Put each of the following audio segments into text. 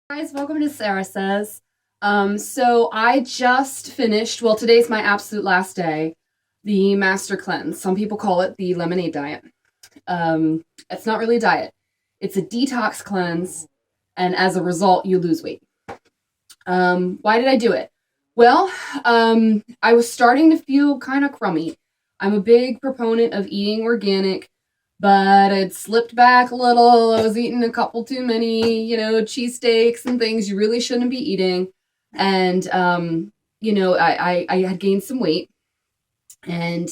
Guys, welcome to Sarah Says. So I just finished, well, today's my absolute last day, the Master Cleanse. Some people call it the lemonade diet. It's not really a diet. It's a detox cleanse, and as a result, you lose weight. Why did I do it? Well, I was starting to feel kind of crummy. I'm a big proponent of eating organic, but it slipped back a little. I was eating a couple too many, cheesesteaks and things you really shouldn't be eating. And, I had gained some weight. And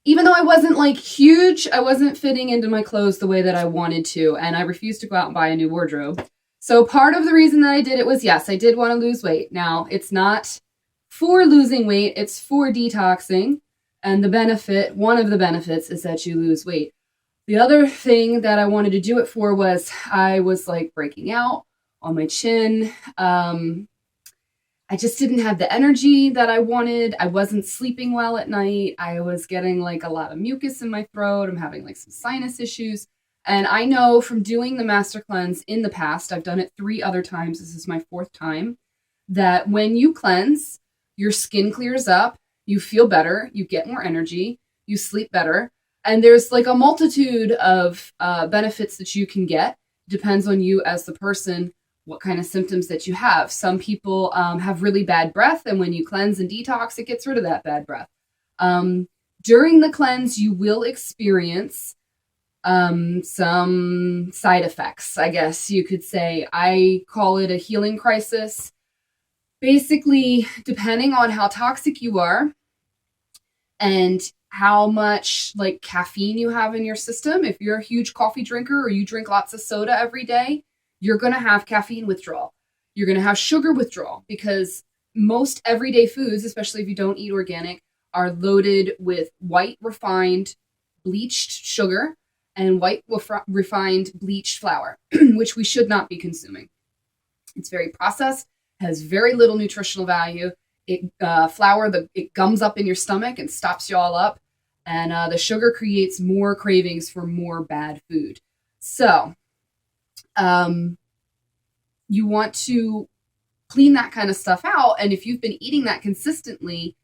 even though I wasn't like huge, I wasn't fitting into my clothes the way that I wanted to. And I refused to go out and buy a new wardrobe. So part of the reason that I did it was, yes, I did want to lose weight. Now, it's not for losing weight, it's for detoxing. And one of the benefits is that you lose weight. The other thing that I wanted to do it for was I was like breaking out on my chin. I just didn't have the energy that I wanted. I wasn't sleeping well at night. I was getting like a lot of mucus in my throat. I'm having like some sinus issues. And I know from doing the Master Cleanse in the past, I've done it 3 other times. This is my 4th time, that when you cleanse, your skin clears up, you feel better, you get more energy, you sleep better. And there's like a multitude of benefits that you can get. Depends on you as the person, what kind of symptoms that you have. Some people have really bad breath, and when you cleanse and detox, it gets rid of that bad breath. During the cleanse, you will experience some side effects, I guess you could say. I call it a healing crisis. Basically, depending on how toxic you are and how much like caffeine you have in your system. If you're a huge coffee drinker or you drink lots of soda every day, you're going to have caffeine withdrawal. You're going to have sugar withdrawal because most everyday foods, especially if you don't eat organic, are loaded with white refined bleached sugar and white refined bleached flour, which we should not be consuming. It's very processed, has very little nutritional value. It gums up in your stomach and stops you all up. And the sugar creates more cravings for more bad food. So you want to clean that kind of stuff out. And if you've been eating that consistently,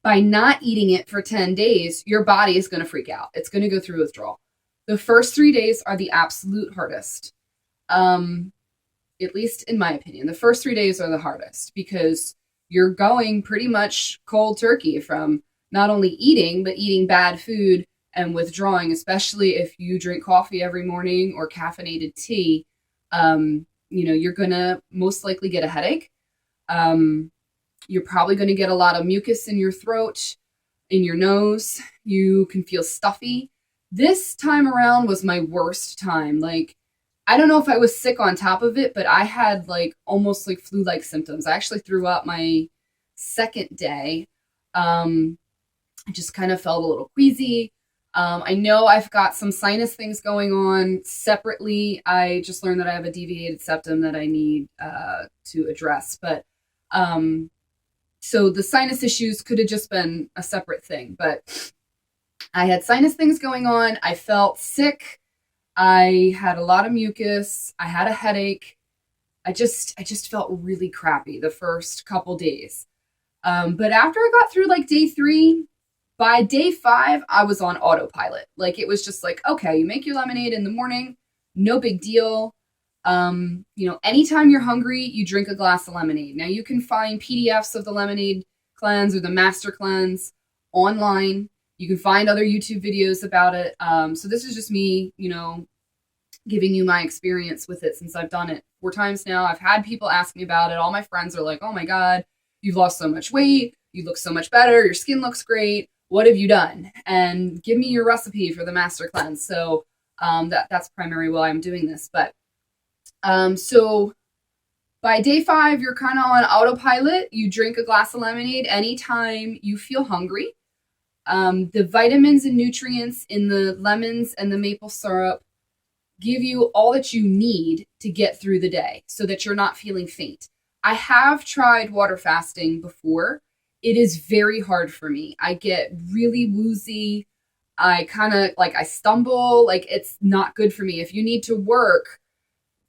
by not eating it for 10 days, your body is going to freak out. It's going to go through withdrawal. The first 3 days are the absolute hardest. At least in my opinion, the first 3 days are the hardest because you're going pretty much cold turkey from not only eating, but eating bad food and withdrawing, especially if you drink coffee every morning or caffeinated tea. You're going to most likely get a headache. You're probably going to get a lot of mucus in your throat, in your nose. You can feel stuffy. This time around was my worst time. Like, I don't know if I was sick on top of it, but I had like almost like flu-like symptoms. I actually threw up my 2nd day. I just kind of felt a little queasy. I know I've got some sinus things going on separately. I just learned that I have a deviated septum that I need to address. But so the sinus issues could have just been a separate thing. But I had sinus things going on. I felt sick. I had a lot of mucus. I had a headache. I just felt really crappy the first couple days. But after I got through like day 3, by day 5, I was on autopilot. Like it was just like, okay, you make your lemonade in the morning, no big deal. Anytime you're hungry, you drink a glass of lemonade. Now you can find PDFs of the lemonade cleanse or the master cleanse online. You can find other YouTube videos about it. So this is just me, giving you my experience with it since I've done it 4 times now. I've had people ask me about it. All my friends are like, oh my God, you've lost so much weight. You look so much better. Your skin looks great. What have you done? And give me your recipe for the master cleanse. So that's primarily why I'm doing this. But so by day 5, you're kind of on autopilot. You drink a glass of lemonade anytime you feel hungry. The vitamins and nutrients in the lemons and the maple syrup give you all that you need to get through the day so that you're not feeling faint. I have tried water fasting before. It is very hard for me. I get really woozy. I kind of I stumble. Like it's not good for me. If you need to work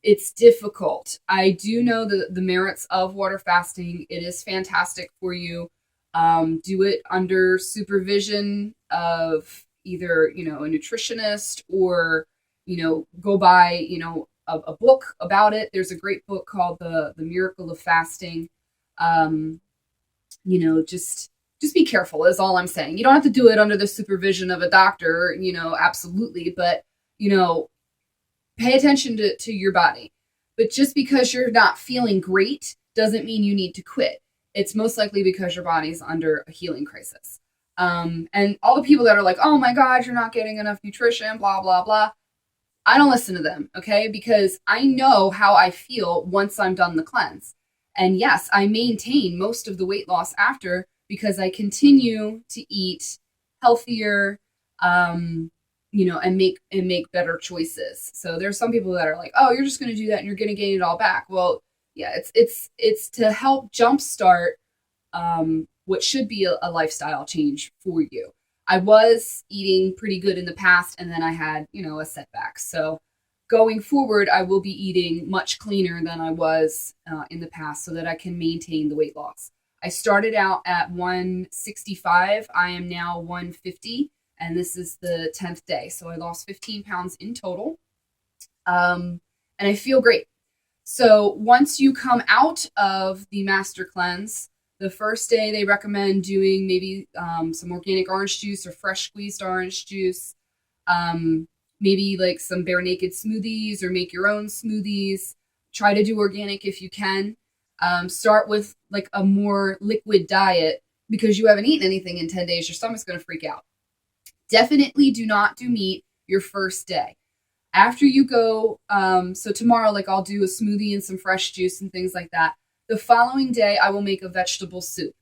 it's difficult. I do know the merits of water fasting. It is fantastic for you. Do it under supervision of either, you know, a nutritionist, or, you know, go buy, you know, a book about it. There's a great book called The Miracle of Fasting. Um, you know, just be careful is all I'm saying. You don't have to do it under the supervision of a doctor, you know, absolutely, but, you know, pay attention to your body. But just because you're not feeling great doesn't mean you need to quit. It's most likely because your body's under a healing crisis. And all the people that are like, oh my God, you're not getting enough nutrition, blah, blah, blah. I don't listen to them, okay? Because I know how I feel once I'm done the cleanse. And yes, I maintain most of the weight loss after because I continue to eat healthier, you know, and make better choices. So there's some people that are like, oh, you're just going to do that and you're going to gain it all back. Well, yeah, it's to help jumpstart what should be a lifestyle change for you. I was eating pretty good in the past, and then I had, you know, a setback. So going forward, I will be eating much cleaner than I was in the past so that I can maintain the weight loss. I started out at 165. I am now 150, and this is the 10th day. So I lost 15 pounds in total, and I feel great. So once you come out of the master cleanse, the first day they recommend doing maybe some organic orange juice or fresh squeezed orange juice, maybe like some bare naked smoothies or make your own smoothies. Try to do organic if you can. Start with like a more liquid diet because you haven't eaten anything in 10 days. Your stomach's going to freak out. Definitely do not do meat your first day. After you go, so tomorrow, like I'll do a smoothie and some fresh juice and things like that. The following day, I will make a vegetable soup.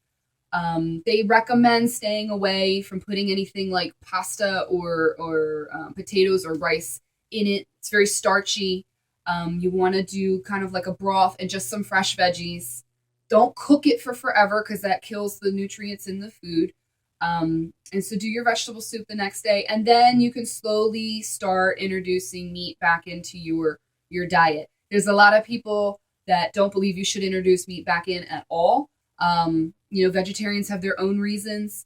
They recommend staying away from putting anything like pasta or potatoes or rice in it. It's very starchy. You want to do kind of like a broth and just some fresh veggies. Don't cook it for forever because that kills the nutrients in the food. And so do your vegetable soup the next day, and then you can slowly start introducing meat back into your diet. There's a lot of people that don't believe you should introduce meat back in at all. You know, vegetarians have their own reasons.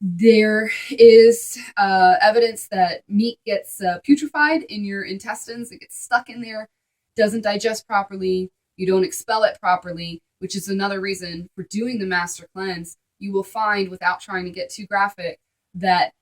There is evidence that meat gets putrefied in your intestines. It gets stuck in there, doesn't digest properly. You don't expel it properly, which is another reason for doing the master cleanse. You will find, without trying to get too graphic, that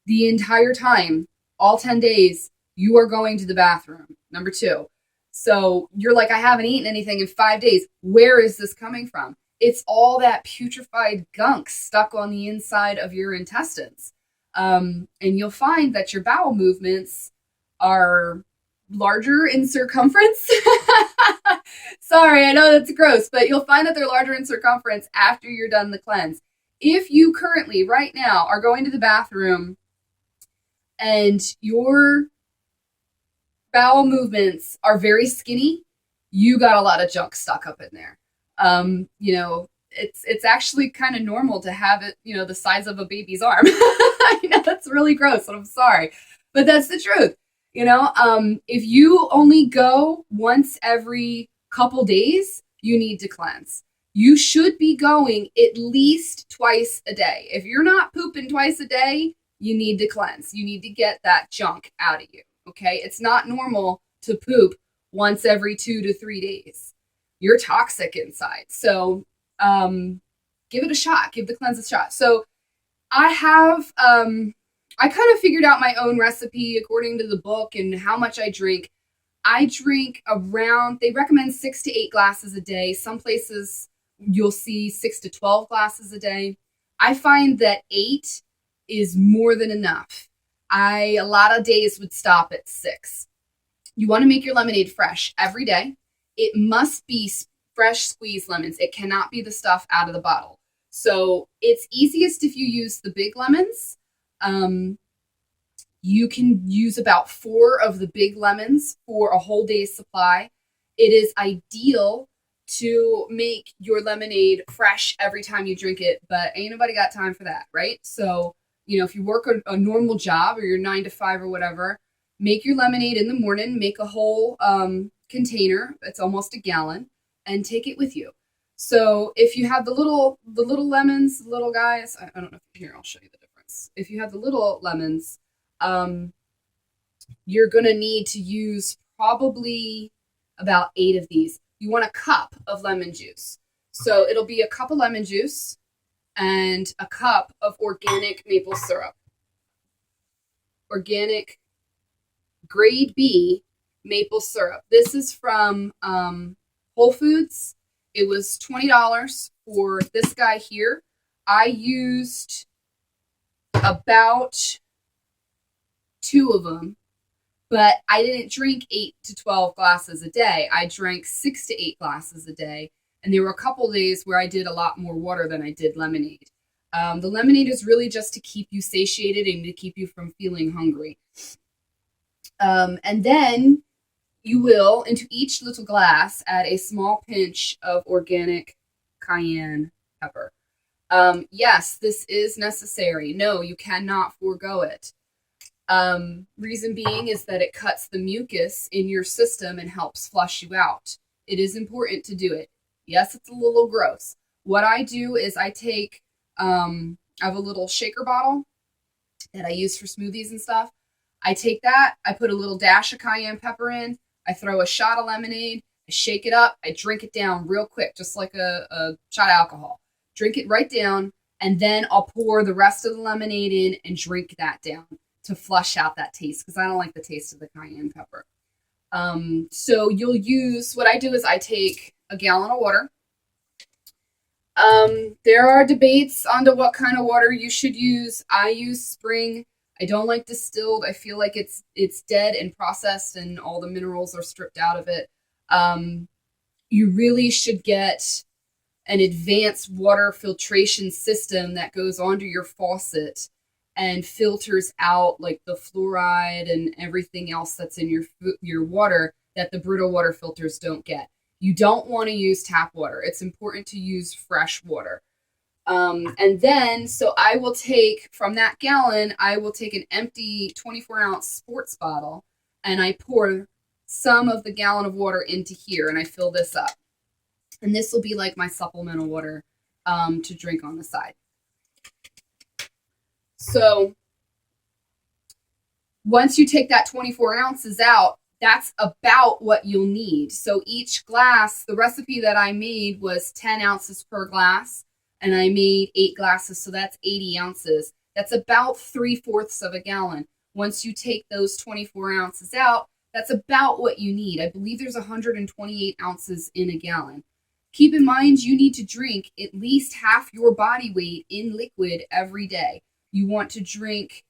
the entire time, all 10 days, you are going to the bathroom. Number 2. So you're like, I haven't eaten anything in 5 days. Where is this coming from? It's all that putrefied gunk stuck on the inside of your intestines. And you'll find that your bowel movements are larger in circumference. Sorry, I know that's gross, but you'll find that they're larger in circumference after you're done the cleanse. If you currently, right now, are going to the bathroom and your bowel movements are very skinny, you got a lot of junk stuck up in there. You know, it's actually kind of normal to have it, you know, the size of a baby's arm. You know, that's really gross, and I'm sorry, but that's the truth. You know, if you only go once every couple days, you need to cleanse. You should be going at least twice a day. If you're not pooping twice a day, you need to cleanse. You need to get that junk out of you. Okay? It's not normal to poop once every 2 to 3 days. You're toxic inside. So give it a shot. Give the cleanse a shot. So I have, I kind of figured out my own recipe according to the book and how much I drink. I drink around, they recommend 6 to 8 glasses a day. Some places you'll see 6 to 12 glasses a day. I find that 8 is more than enough. A lot of days would stop at 6. You want to make your lemonade fresh every day. It must be fresh squeezed lemons. It cannot be the stuff out of the bottle. So it's easiest if you use the big lemons. You can use about 4 of the big lemons for a whole day's supply. It is ideal to make your lemonade fresh every time you drink it, but ain't nobody got time for that, right? So, you know, if you work a normal job or you're 9 to 5 or whatever, make your lemonade in the morning, make a whole container. It's almost a gallon, and take it with you. So if you have the little lemons, little guys, I don't know if here I'll show you the difference. If you have the little lemons, you're gonna need to use probably about 8 of these. You want a cup of lemon juice. So it'll be a cup of lemon juice and a cup of organic maple syrup. Organic grade B maple syrup. This is from Whole Foods. It was $20 for this guy here. I used about 2 of them, but I didn't drink 8 to 12 glasses a day. I drank 6 to 8 glasses a day. And there were a couple days where I did a lot more water than I did lemonade. The lemonade is really just to keep you satiated and to keep you from feeling hungry. And then you will, into each little glass, add a small pinch of organic cayenne pepper. Yes, this is necessary. No, you cannot forego it. Reason being is that it cuts the mucus in your system and helps flush you out. It is important to do it. Yes, it's a little gross. What I do is I take, I have a little shaker bottle that I use for smoothies and stuff. I take that, I put a little dash of cayenne pepper in, I throw a shot of lemonade, I shake it up, I drink it down real quick, just like a shot of alcohol. Drink it right down, and then I'll pour the rest of the lemonade in and drink that down to flush out that taste, because I don't like the taste of the cayenne pepper. So you'll use, what I do is I take a gallon of water. There are debates on to what kind of water you should use. I use spring. I don't like distilled. I feel like it's dead and processed and all the minerals are stripped out of it. You really should get an advanced water filtration system that goes onto your faucet and filters out like the fluoride and everything else that's in your water that the Brita water filters don't get. You don't want to use tap water. It's important to use fresh water. And then, so I will take, from that gallon, I will take an empty 24-ounce sports bottle, and I pour some of the gallon of water into here, and I fill this up. And this will be like my supplemental water to drink on the side. So once you take that 24 ounces out, that's about what you'll need. So each glass, the recipe that I made was 10 ounces per glass, and I made 8 glasses, so that's 80 ounces. That's about 3/4 of a gallon. Once you take those 24 ounces out, that's about what you need. I believe there's 128 ounces in a gallon. Keep in mind, you need to drink at least half your body weight in liquid every day. You want to drink,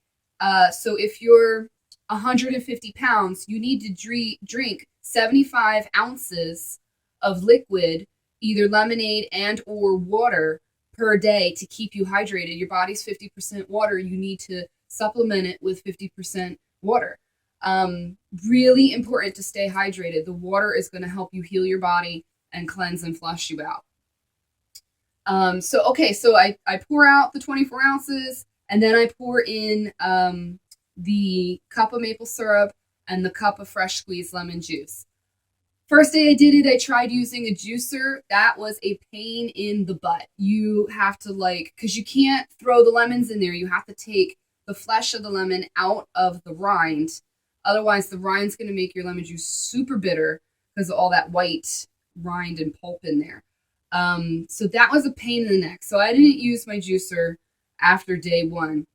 so if you're 150 pounds, you need to drink 75 ounces of liquid, either lemonade and or water per day to keep you hydrated. Your body's 50% water. You need to supplement it with 50% water. Really important to stay hydrated. The water is going to help you heal your body and cleanse and flush you out. So I pour out the 24 ounces, and then I pour in the cup of maple syrup and the cup of fresh squeezed lemon juice. First day I did it, I tried using a juicer. That was a pain in the butt. You have to because you can't throw the lemons in there. You have to take the flesh of the lemon out of the rind. Otherwise, the rind's going to make your lemon juice super bitter because of all that white rind and pulp in there. So that was a pain in the neck. So I didn't use my juicer after day 1.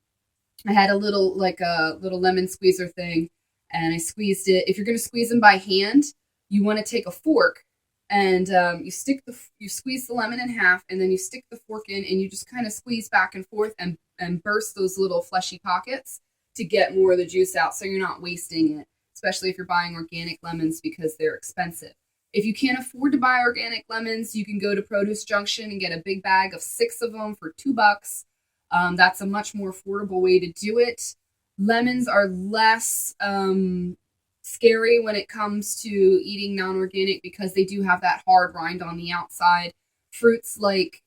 I had a little lemon squeezer thing, and I squeezed it. If you're going to squeeze them by hand, you want to take a fork, and you squeeze the lemon in half, and then you stick the fork in, and you just kind of squeeze back and forth and burst those little fleshy pockets to get more of the juice out, so you're not wasting it, especially if you're buying organic lemons because they're expensive. If you can't afford to buy organic lemons, you can go to Produce Junction and get a big bag of 6 of them for $2. That's a much more affordable way to do it. Lemons are less scary when it comes to eating non-organic because they do have that hard rind on the outside. Fruits like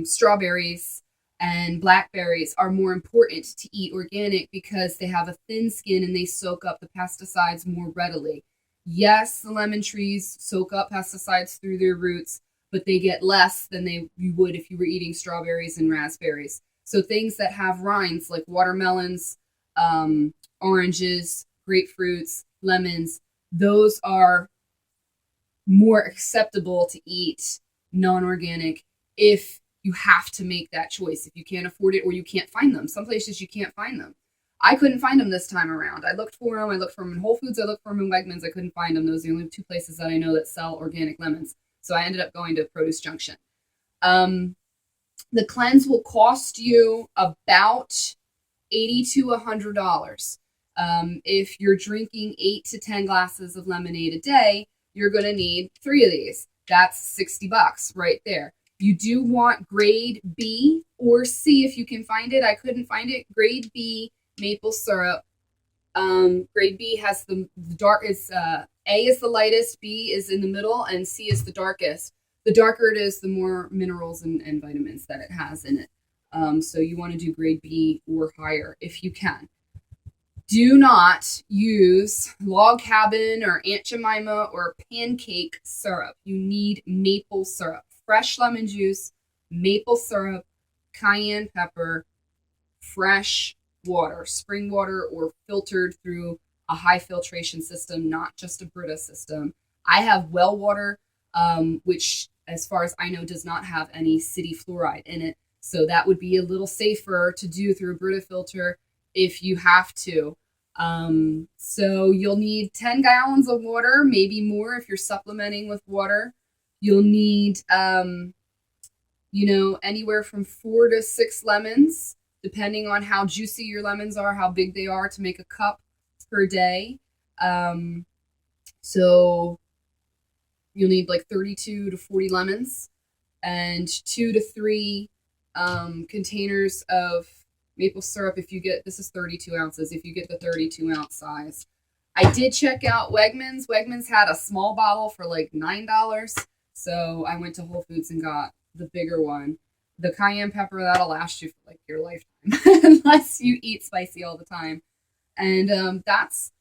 strawberries and blackberries are more important to eat organic because they have a thin skin and they soak up the pesticides more readily. Yes, the lemon trees soak up pesticides through their roots, but they get less than you would if you were eating strawberries and raspberries. So things that have rinds like watermelons, oranges, grapefruits, lemons, those are more acceptable to eat non-organic if you have to make that choice, if you can't afford it or you can't find them. Some places you can't find them. I couldn't find them this time around. I looked for them. I looked for them in Whole Foods. I looked for them in Wegmans. I couldn't find them. Those are the only two places that I know that sell organic lemons. So I ended up going to Produce Junction. The cleanse will cost you about $80 to $100. If you're drinking 8 to 10 glasses of lemonade a day, you're going to need 3 of these. That's $60 right there. You do want grade B or C if you can find it. I couldn't find it. Grade B maple syrup. Grade B has the darkest. A is the lightest, B is in the middle, and C is the darkest. The darker it is, the more minerals and vitamins that it has in it. So you want to do grade B or higher if you can. Do not use Log Cabin or Aunt Jemima or pancake syrup. You need maple syrup. Fresh lemon juice, maple syrup, cayenne pepper, fresh water, spring water, or filtered through a high filtration system, not just a Brita system. I have well water, which, as far as I know, does not have any city fluoride in it. So that would be a little safer to do through a Brita filter if you have to. So you'll need 10 gallons of water, maybe more if you're supplementing with water. You'll need, anywhere from 4 to 6 lemons, depending on how juicy your lemons are, how big they are, to make a cup per day. So you'll need like 32 to 40 lemons and 2 to 3 containers of maple syrup. If you get, this is 32 ounces, if you get the 32 ounce size. I did check out Wegmans. Wegmans had a small bottle for like $9. So I went to Whole Foods and got the bigger one. The cayenne pepper, that'll last you for like your lifetime, unless you eat spicy all the time. And that's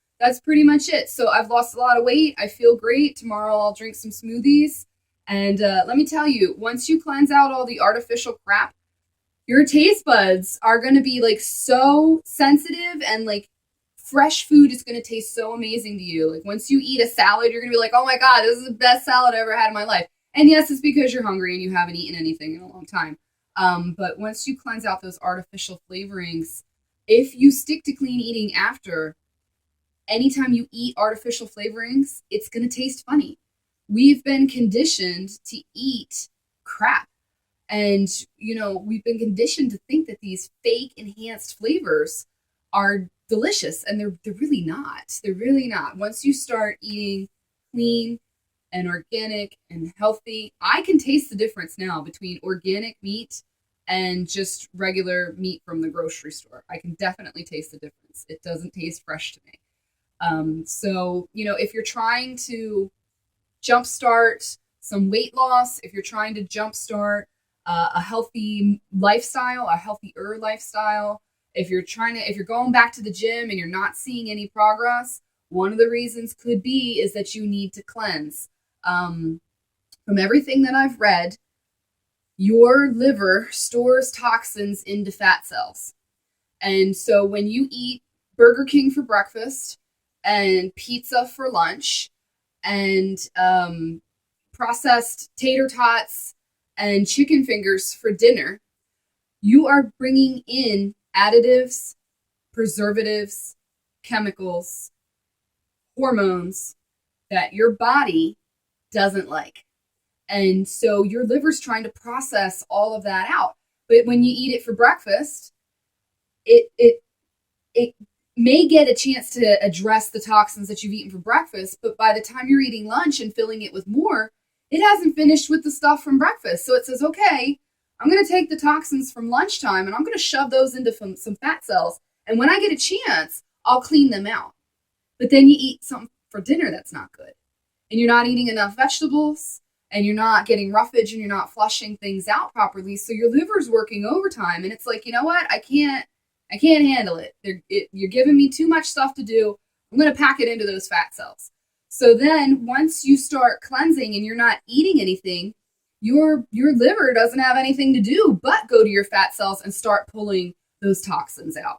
pretty much it. So I've lost a lot of weight. I feel great. Tomorrow I'll drink some smoothies. And let me tell you, once you cleanse out all the artificial crap, your taste buds are going to be like so sensitive, and like fresh food is going to taste so amazing to you. Like once you eat a salad, you're going to be like, oh my God, this is the best salad I ever had in my life. And yes, it's because you're hungry and you haven't eaten anything in a long time. But once you cleanse out those artificial flavorings, if you stick to clean eating after, anytime you eat artificial flavorings, it's going to taste funny. We've been conditioned to eat crap. And, we've been conditioned to think that these fake enhanced flavors are delicious, and they're really not. They're really not. Once you start eating clean and organic and healthy, I can taste the difference now between organic meat and just regular meat from the grocery store. I can definitely taste the difference. It doesn't taste fresh to me. So, if you're trying to jumpstart some weight loss, if you're trying to jumpstart a healthy lifestyle, a healthier lifestyle, if you're going back to the gym and you're not seeing any progress, one of the reasons could be is that you need to cleanse. From everything that I've read, your liver stores toxins into fat cells. And so when you eat Burger King for breakfast and pizza for lunch and processed tater tots and chicken fingers for dinner, you are bringing in additives, preservatives, chemicals, hormones that your body doesn't like. And so your liver's trying to process all of that out. But when you eat it for breakfast, it may get a chance to address the toxins that you've eaten for breakfast, but by the time you're eating lunch and filling it with more, it hasn't finished with the stuff from breakfast. So it says, okay, I'm going to take the toxins from lunchtime and I'm going to shove those into some fat cells. And when I get a chance, I'll clean them out. But then you eat something for dinner that's not good. And you're not eating enough vegetables, and you're not getting roughage, and you're not flushing things out properly. So your liver's working overtime. And it's like, you know what? I can't handle it. You're giving me too much stuff to do. I'm going to pack it into those fat cells. So then once you start cleansing and you're not eating anything, your liver doesn't have anything to do but go to your fat cells and start pulling those toxins out.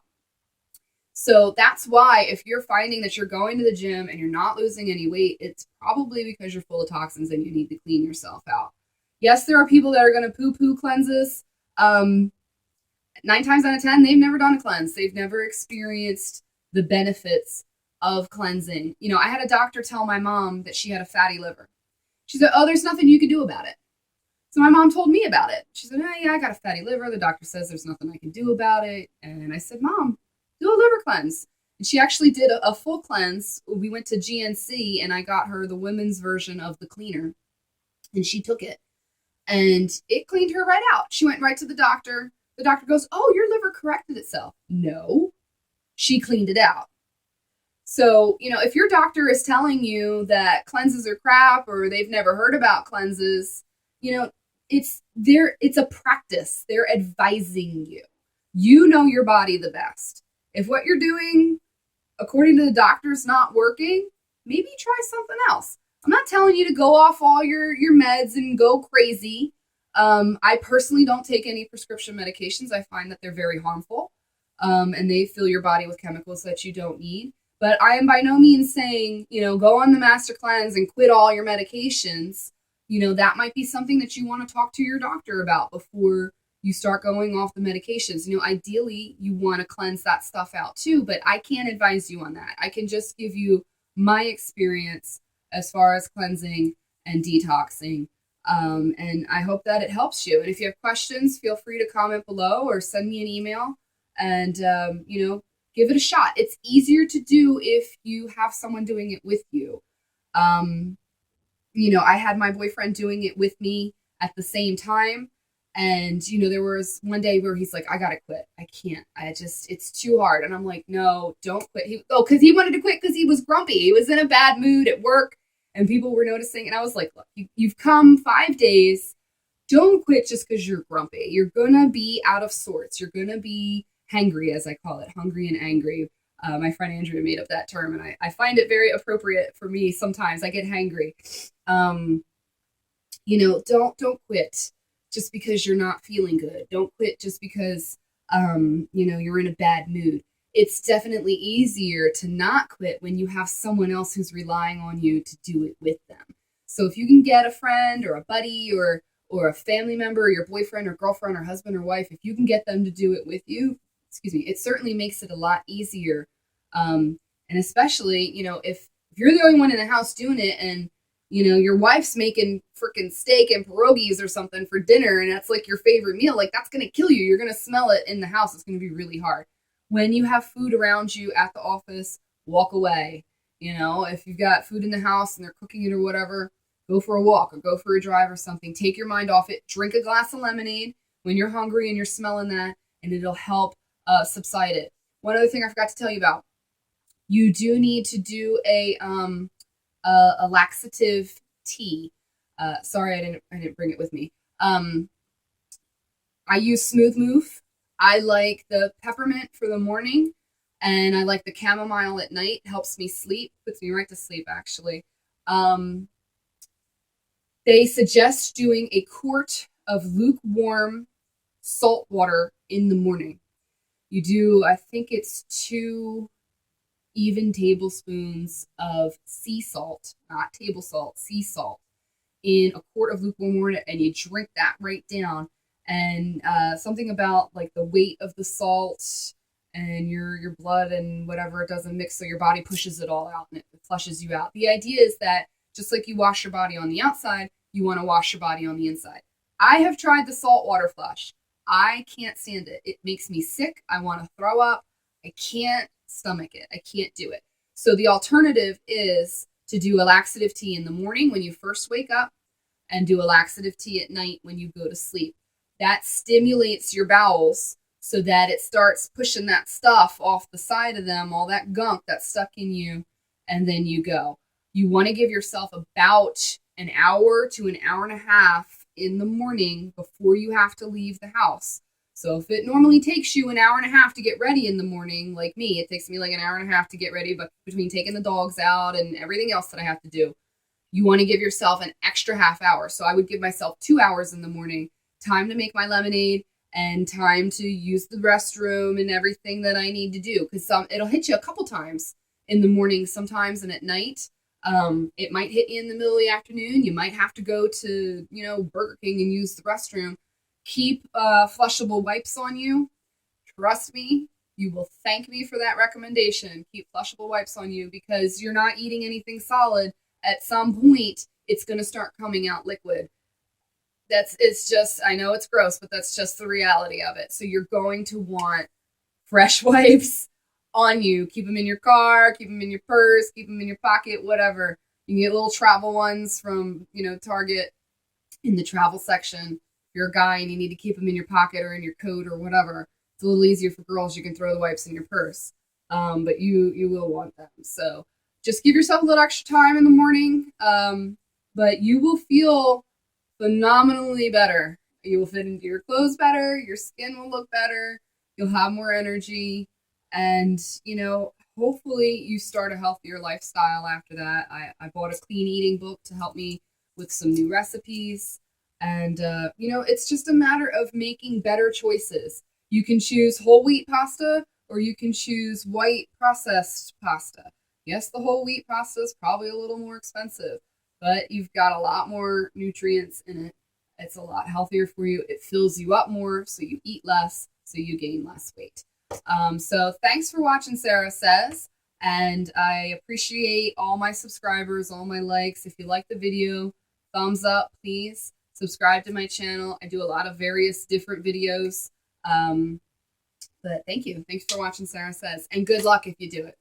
So that's why if you're finding that you're going to the gym and you're not losing any weight, it's probably because you're full of toxins and you need to clean yourself out. Yes, there are people that are going to poo-poo cleanses. 9 times out of 10, they've never done a cleanse. They've never experienced the benefits of cleansing. You know, I had a doctor tell my mom that she had a fatty liver. She said, oh, there's nothing you can do about it. So my mom told me about it. She said, oh, yeah, I got a fatty liver. The doctor says there's nothing I can do about it. And I said, Mom, do a liver cleanse. And she actually did a full cleanse. We went to GNC and I got her the women's version of the cleaner. And she took it. And it cleaned her right out. She went right to the doctor. The doctor goes, oh, your liver corrected itself. No, she cleaned it out. So, you know, if your doctor is telling you that cleanses are crap or they've never heard about cleanses, you know, it's a practice. They're advising you. You know your body the best. If what you're doing, according to the doctor, is not working, maybe try something else. I'm not telling you to go off all your meds and go crazy. I personally don't take any prescription medications. I find that they're very harmful, and they fill your body with chemicals that you don't need. But I am by no means saying, you know, go on the master cleanse and quit all your medications. You know, that might be something that you want to talk to your doctor about before you start going off the medications. You know, ideally, you want to cleanse that stuff out too, but I can't advise you on that. I can just give you my experience as far as cleansing and detoxing. And I hope that it helps you. And if you have questions, feel free to comment below or send me an email and, you know, give it a shot. It's easier to do if you have someone doing it with you. You know, I had my boyfriend doing it with me at the same time. And, you know, there was one day where he's like, I gotta quit. I can't. It's too hard. And I'm like, no, don't quit. Because he wanted to quit because he was grumpy. He was in a bad mood at work and people were noticing. And I was like, look, you've come 5 days. Don't quit just because you're grumpy. You're gonna be out of sorts. You're gonna be hangry, as I call it, hungry and angry. My friend Andrea made up that term, and I find it very appropriate for me sometimes. I get hangry. You know, don't quit just because you're not feeling good. Don't quit just because, you know, you're in a bad mood. It's definitely easier to not quit when you have someone else who's relying on you to do it with them. So if you can get a friend or a buddy or a family member, or your boyfriend or girlfriend or husband or wife, if you can get them to do it with you, it certainly makes it a lot easier. And especially, you know, if you're the only one in the house doing it and, you know, your wife's making freaking steak and pierogies or something for dinner and that's like your favorite meal, like that's going to kill you. You're going to smell it in the house. It's going to be really hard. When you have food around you at the office, walk away. You know, if you've got food in the house and they're cooking it or whatever, go for a walk or go for a drive or something. Take your mind off it. Drink a glass of lemonade when you're hungry and you're smelling that, and it'll help subside it. One other thing I forgot to tell you about. You do need to do a laxative tea. Sorry, I didn't bring it with me. I use Smooth Move. I like the peppermint for the morning, and I like the chamomile at night. Helps me sleep, puts me right to sleep, actually. They suggest doing a quart of lukewarm salt water in the morning. You do, I think it's 2 even tablespoons of sea salt, not table salt, sea salt, in a quart of lukewarm water, and you drink that right down. And something about like the weight of the salt and your blood and whatever, it doesn't mix, so your body pushes it all out and it flushes you out. The idea is that just like you wash your body on the outside, you want to wash your body on the inside. I have tried the salt water flush. I can't stand it. It makes me sick. I want to throw up. I can't stomach it. I can't do it. So the alternative is to do a laxative tea in the morning when you first wake up and do a laxative tea at night when you go to sleep. That stimulates your bowels so that it starts pushing that stuff off the side of them, all that gunk that's stuck in you, and then you go. You want to give yourself about an hour to an hour and a half in the morning before you have to leave the house. So if it normally takes you an hour and a half to get ready in the morning, like me, it takes me like an hour and a half to get ready, but between taking the dogs out and everything else that I have to do, you want to give yourself an extra half hour. So I would give myself 2 hours in the morning, time to make my lemonade and time to use the restroom and everything that I need to do. Because it'll hit you a couple times in the morning sometimes and at night. It might hit you in the middle of the afternoon. You might have to go to, Burger King and use the restroom. Keep flushable wipes on you. Trust me, you will thank me for that recommendation. Keep flushable wipes on you because you're not eating anything solid. At some point, it's going to start coming out liquid. It's just, I know it's gross, but that's just the reality of it. So you're going to want fresh wipes on you. Keep them in your car, keep them in your purse, keep them in your pocket, whatever. You can get little travel ones from, Target in the travel section. If you're a guy and you need to keep them in your pocket or in your coat or whatever, it's a little easier for girls. You can throw the wipes in your purse, but you will want them. So just give yourself a little extra time in the morning, but you will feel phenomenally better. You will fit into your clothes better. Your skin will look better. You'll have more energy. And, hopefully you start a healthier lifestyle after that. I bought a clean eating book to help me with some new recipes. And, it's just a matter of making better choices. You can choose whole wheat pasta or you can choose white processed pasta. Yes, the whole wheat pasta is probably a little more expensive, but you've got a lot more nutrients in it. It's a lot healthier for you. It fills you up more, so you eat less, so you gain less weight. So thanks for watching, Sarah Says, and I appreciate all my subscribers, all my likes. If you like the video, thumbs up, please. Subscribe to my channel. I do a lot of various different videos. But thank you. Thanks for watching, Sarah Says, and good luck if you do it.